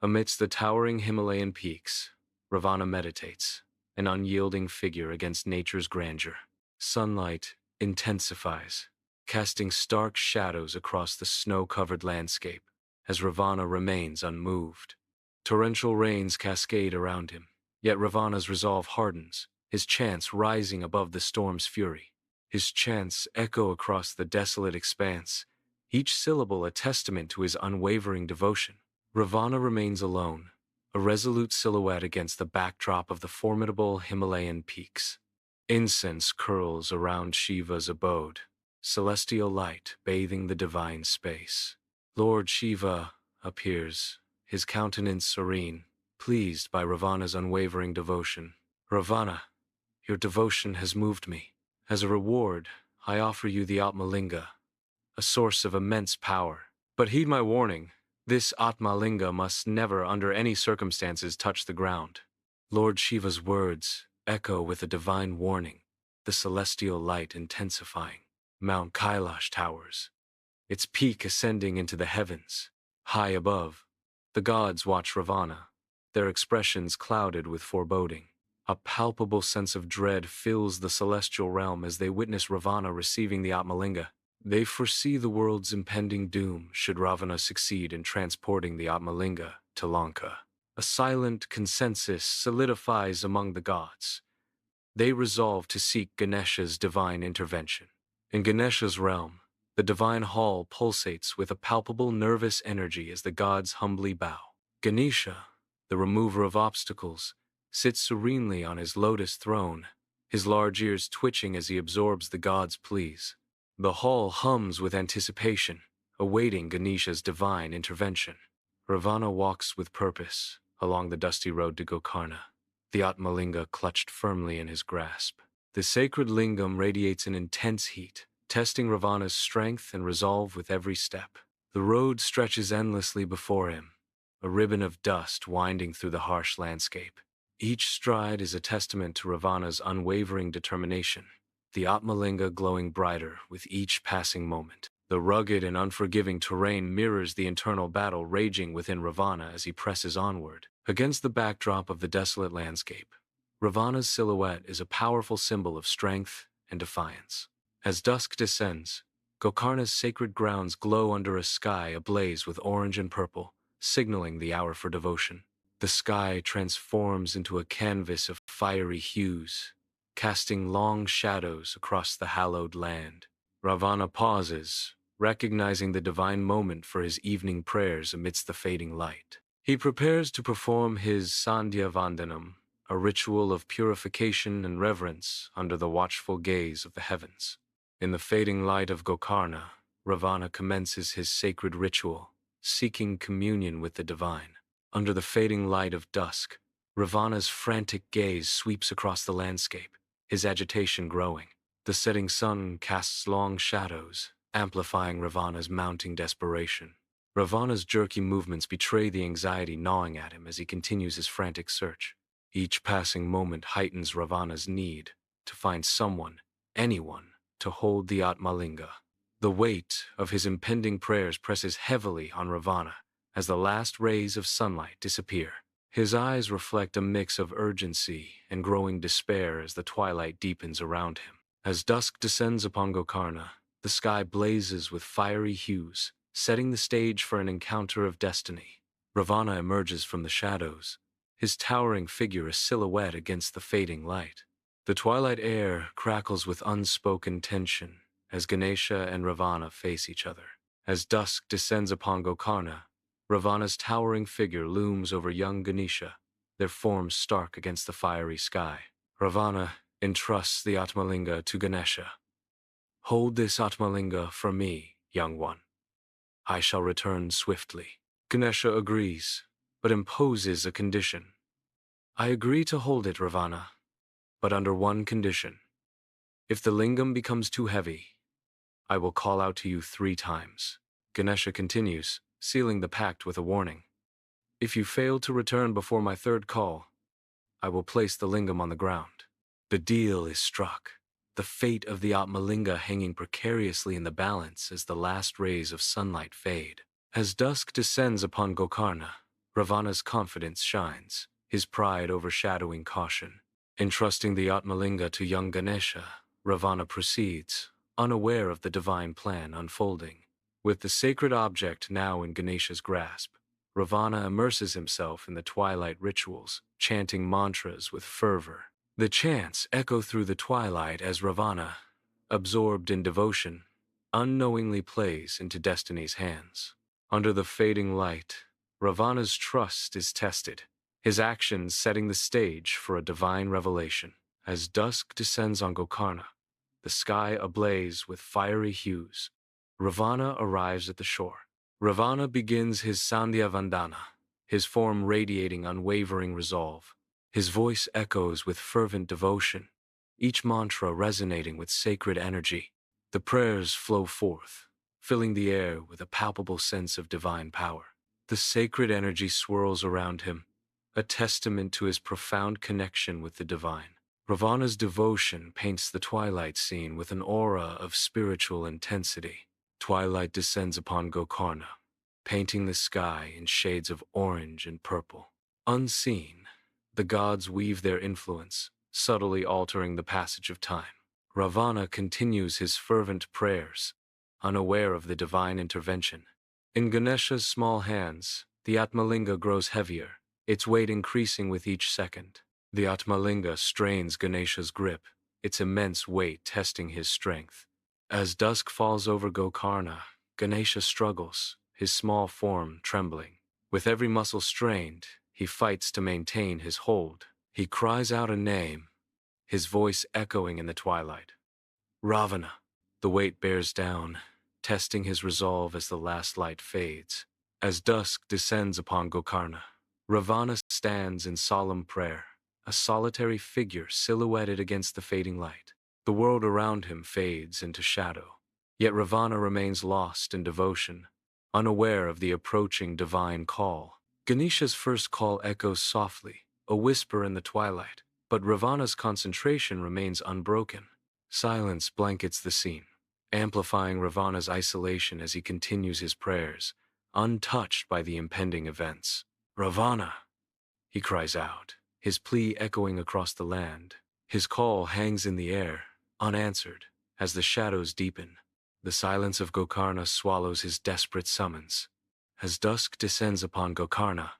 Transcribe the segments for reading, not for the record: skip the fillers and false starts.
Amidst the towering Himalayan peaks, Ravana meditates, an unyielding figure against nature's grandeur. Sunlight intensifies, casting stark shadows across the snow-covered landscape as Ravana remains unmoved. Torrential rains cascade around him, yet Ravana's resolve hardens, his chants rising above the storm's fury. His chants echo across the desolate expanse, each syllable a testament to his unwavering devotion. Ravana remains alone, a resolute silhouette against the backdrop of the formidable Himalayan peaks. Incense curls around Shiva's abode, celestial light bathing the divine space. Lord Shiva appears, his countenance serene, pleased by Ravana's unwavering devotion. Ravana, your devotion has moved me. As a reward, I offer you the Atmalinga, a source of immense power. But heed my warning, this Atmalinga must never under any circumstances touch the ground. Lord Shiva's words echo with a divine warning, the celestial light intensifying. Mount Kailash towers, its peak ascending into the heavens. High above, the gods watch Ravana, their expressions clouded with foreboding. A palpable sense of dread fills the celestial realm as they witness Ravana receiving the Atmalinga. They foresee the world's impending doom should Ravana succeed in transporting the Atmalinga to Lanka. A silent consensus solidifies among the gods. They resolve to seek Ganesha's divine intervention. In Ganesha's realm, the divine hall pulsates with a palpable nervous energy as the gods humbly bow. Ganesha, the remover of obstacles, sits serenely on his lotus throne, his large ears twitching as he absorbs the gods' pleas. The hall hums with anticipation, awaiting Ganesha's divine intervention. Ravana walks with purpose along the dusty road to Gokarna, the Atmalinga clutched firmly in his grasp. The sacred lingam radiates an intense heat, testing Ravana's strength and resolve with every step. The road stretches endlessly before him, a ribbon of dust winding through the harsh landscape. Each stride is a testament to Ravana's unwavering determination, the Atmalinga glowing brighter with each passing moment. The rugged and unforgiving terrain mirrors the internal battle raging within Ravana as he presses onward. Against the backdrop of the desolate landscape, Ravana's silhouette is a powerful symbol of strength and defiance. As dusk descends, Gokarna's sacred grounds glow under a sky ablaze with orange and purple, signaling the hour for devotion. The sky transforms into a canvas of fiery hues, casting long shadows across the hallowed land. Ravana pauses, recognizing the divine moment for his evening prayers amidst the fading light. He prepares to perform his Sandhya Vandanam, a ritual of purification and reverence under the watchful gaze of the heavens. In the fading light of Gokarna, Ravana commences his sacred ritual, seeking communion with the divine. Under the fading light of dusk, Ravana's frantic gaze sweeps across the landscape, his agitation growing. The setting sun casts long shadows, amplifying Ravana's mounting desperation. Ravana's jerky movements betray the anxiety gnawing at him as he continues his frantic search. Each passing moment heightens Ravana's need to find someone, anyone, to hold the Atmalinga. The weight of his impending prayers presses heavily on Ravana as the last rays of sunlight disappear. His eyes reflect a mix of urgency and growing despair as the twilight deepens around him. As dusk descends upon Gokarna, the sky blazes with fiery hues, setting the stage for an encounter of destiny. Ravana emerges from the shadows, his towering figure a silhouette against the fading light. The twilight air crackles with unspoken tension as Ganesha and Ravana face each other. As dusk descends upon Gokarna, Ravana's towering figure looms over young Ganesha, their forms stark against the fiery sky. Ravana entrusts the Atmalinga to Ganesha. "Hold this Atmalinga for me, young one. I shall return swiftly." Ganesha agrees, but imposes a condition. "I agree to hold it, Ravana, but under one condition. If the lingam becomes too heavy, I will call out to you 3 times. Ganesha continues, sealing the pact with a warning. "If you fail to return before my 3rd call, I will place the lingam on the ground." The deal is struck, the fate of the Atmalinga hanging precariously in the balance as the last rays of sunlight fade. As dusk descends upon Gokarna, Ravana's confidence shines, his pride overshadowing caution. Entrusting the Atmalinga to young Ganesha, Ravana proceeds, unaware of the divine plan unfolding. With the sacred object now in Ganesha's grasp, Ravana immerses himself in the twilight rituals, chanting mantras with fervor. The chants echo through the twilight as Ravana, absorbed in devotion, unknowingly plays into destiny's hands. Under the fading light, Ravana's trust is tested, his actions setting the stage for a divine revelation. As dusk descends on Gokarna, the sky ablaze with fiery hues, Ravana arrives at the shore. Ravana begins his Sandhya Vandana, his form radiating unwavering resolve. His voice echoes with fervent devotion, each mantra resonating with sacred energy. The prayers flow forth, filling the air with a palpable sense of divine power. The sacred energy swirls around him, a testament to his profound connection with the divine. Ravana's devotion paints the twilight scene with an aura of spiritual intensity. Twilight descends upon Gokarna, painting the sky in shades of orange and purple. Unseen, the gods weave their influence, subtly altering the passage of time. Ravana continues his fervent prayers, unaware of the divine intervention. In Ganesha's small hands, the Atmalinga grows heavier, its weight increasing with each second. The Atmalinga strains Ganesha's grip, its immense weight testing his strength. As dusk falls over Gokarna, Ganesha struggles, his small form trembling. With every muscle strained, he fights to maintain his hold. He cries out a name, his voice echoing in the twilight. Ravana. The weight bears down, testing his resolve as the last light fades. As dusk descends upon Gokarna, Ravana stands in solemn prayer, a solitary figure silhouetted against the fading light. The world around him fades into shadow, yet Ravana remains lost in devotion, unaware of the approaching divine call. Ganesha's first call echoes softly, a whisper in the twilight, but Ravana's concentration remains unbroken. Silence blankets the scene, amplifying Ravana's isolation as he continues his prayers, untouched by the impending events. Ravana, he cries out, his plea echoing across the land. His call hangs in the air, unanswered, as the shadows deepen. The silence of Gokarna swallows his desperate summons. As dusk descends upon Gokarna,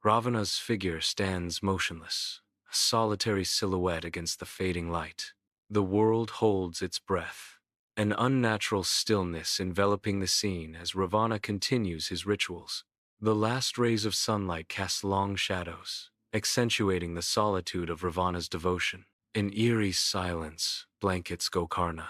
Ravana's figure stands motionless, a solitary silhouette against the fading light. The world holds its breath, an unnatural stillness enveloping the scene as Ravana continues his rituals. The last rays of sunlight cast long shadows, accentuating the solitude of Ravana's devotion. An eerie silence blankets Gokarna,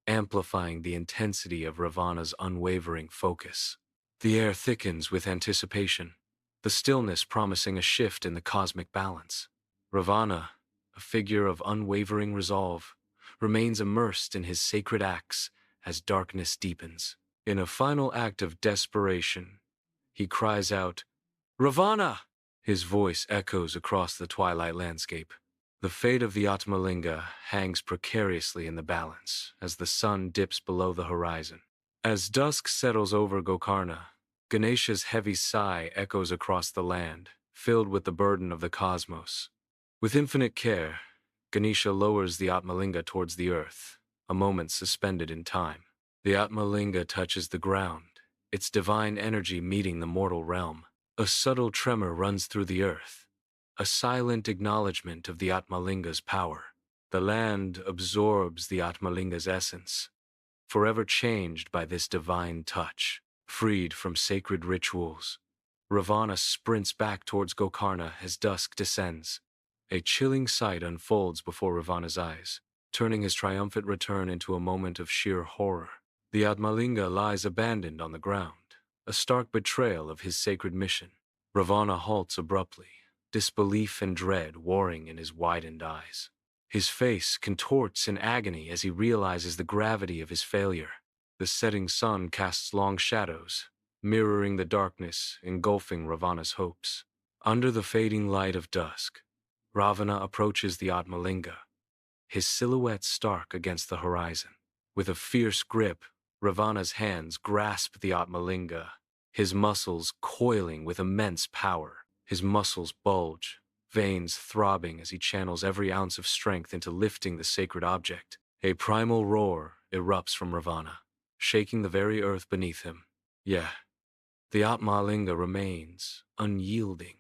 amplifying the intensity of Ravana's unwavering focus. The air thickens with anticipation, the stillness promising a shift in the cosmic balance. Ravana, a figure of unwavering resolve, remains immersed in his sacred acts as darkness deepens. In a final act of desperation, he cries out, "Ravana!" His voice echoes across the twilight landscape. The fate of the Atmalinga hangs precariously in the balance as the sun dips below the horizon. As dusk settles over Gokarna, Ganesha's heavy sigh echoes across the land, filled with the burden of the cosmos. With infinite care, Ganesha lowers the Atmalinga towards the earth, a moment suspended in time. The Atmalinga touches the ground, its divine energy meeting the mortal realm. A subtle tremor runs through the earth, a silent acknowledgement of the Atmalinga's power. The land absorbs the Atmalinga's essence, forever changed by this divine touch. Freed from sacred rituals, Ravana sprints back towards Gokarna as dusk descends. A chilling sight unfolds before Ravana's eyes, turning his triumphant return into a moment of sheer horror. The Atmalinga lies abandoned on the ground, a stark betrayal of his sacred mission. Ravana halts abruptly, disbelief and dread warring in his widened eyes. His face contorts in agony as he realizes the gravity of his failure. The setting sun casts long shadows, mirroring the darkness engulfing Ravana's hopes. Under the fading light of dusk, Ravana approaches the Atmalinga, his silhouette stark against the horizon. With a fierce grip, Ravana's hands grasp the Atmalinga, his muscles coiling with immense power. His muscles bulge, veins throbbing as he channels every ounce of strength into lifting the sacred object. A primal roar erupts from Ravana, shaking the very earth beneath him. Yeah, the Atmalinga remains, unyielding,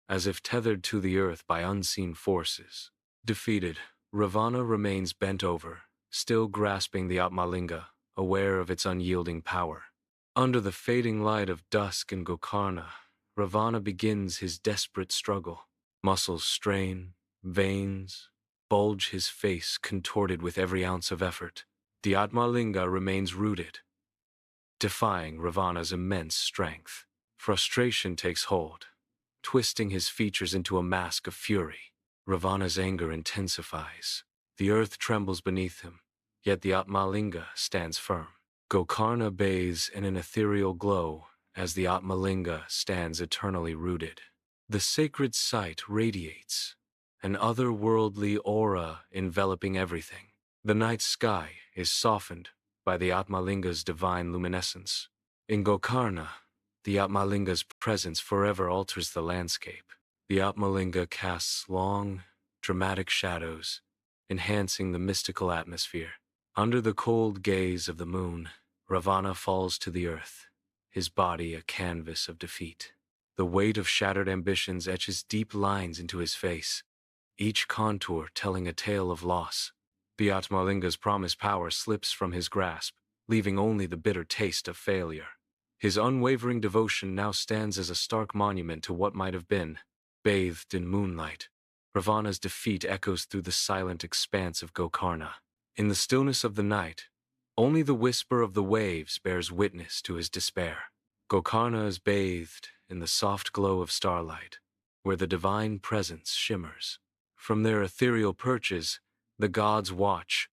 as if tethered to the earth by unseen forces. Defeated, Ravana remains bent over, still grasping the Atmalinga, aware of its unyielding power. Under the fading light of dusk in Gokarna, Ravana begins his desperate struggle. Muscles strain, veins bulge, his face contorted with every ounce of effort. The Atmalinga remains rooted, defying Ravana's immense strength. Frustration takes hold, twisting his features into a mask of fury. Ravana's anger intensifies. The earth trembles beneath him, yet the Atmalinga stands firm. Gokarna bathes in an ethereal glow as the Atmalinga stands eternally rooted. The sacred site radiates, an otherworldly aura enveloping everything. The night sky is softened by the Atmalinga's divine luminescence. In Gokarna, the Atmalinga's presence forever alters the landscape. The Atmalinga casts long, dramatic shadows, enhancing the mystical atmosphere. Under the cold gaze of the moon, Ravana falls to the earth, his body a canvas of defeat. The weight of shattered ambitions etches deep lines into his face, each contour telling a tale of loss. The Atmalinga's promised power slips from his grasp, leaving only the bitter taste of failure. His unwavering devotion now stands as a stark monument to what might have been. Bathed in moonlight, Ravana's defeat echoes through the silent expanse of Gokarna. In the stillness of the night, only the whisper of the waves bears witness to his despair. Gokarna is bathed in the soft glow of starlight, where the divine presence shimmers. From their ethereal perches, the gods watch,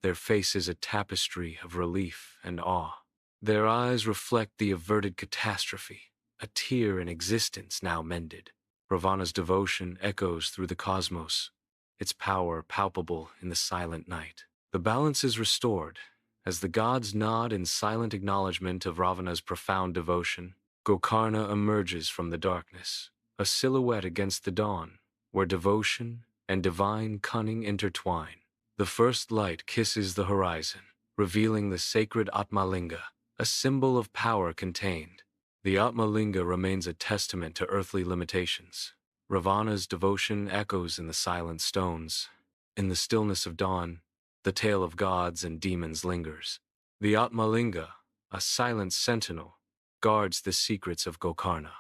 their faces a tapestry of relief and awe. Their eyes reflect the averted catastrophe, a tear in existence now mended. Ravana's devotion echoes through the cosmos, its power palpable in the silent night. The balance is restored, as the gods nod in silent acknowledgement of Ravana's profound devotion. Gokarna emerges from the darkness, a silhouette against the dawn, where devotion and divine cunning intertwine. The first light kisses the horizon, revealing the sacred Atmalinga, a symbol of power contained. The Atmalinga remains a testament to earthly limitations. Ravana's devotion echoes in the silent stones. In the stillness of dawn, the tale of gods and demons lingers. The Atmalinga, a silent sentinel, guards the secrets of Gokarna.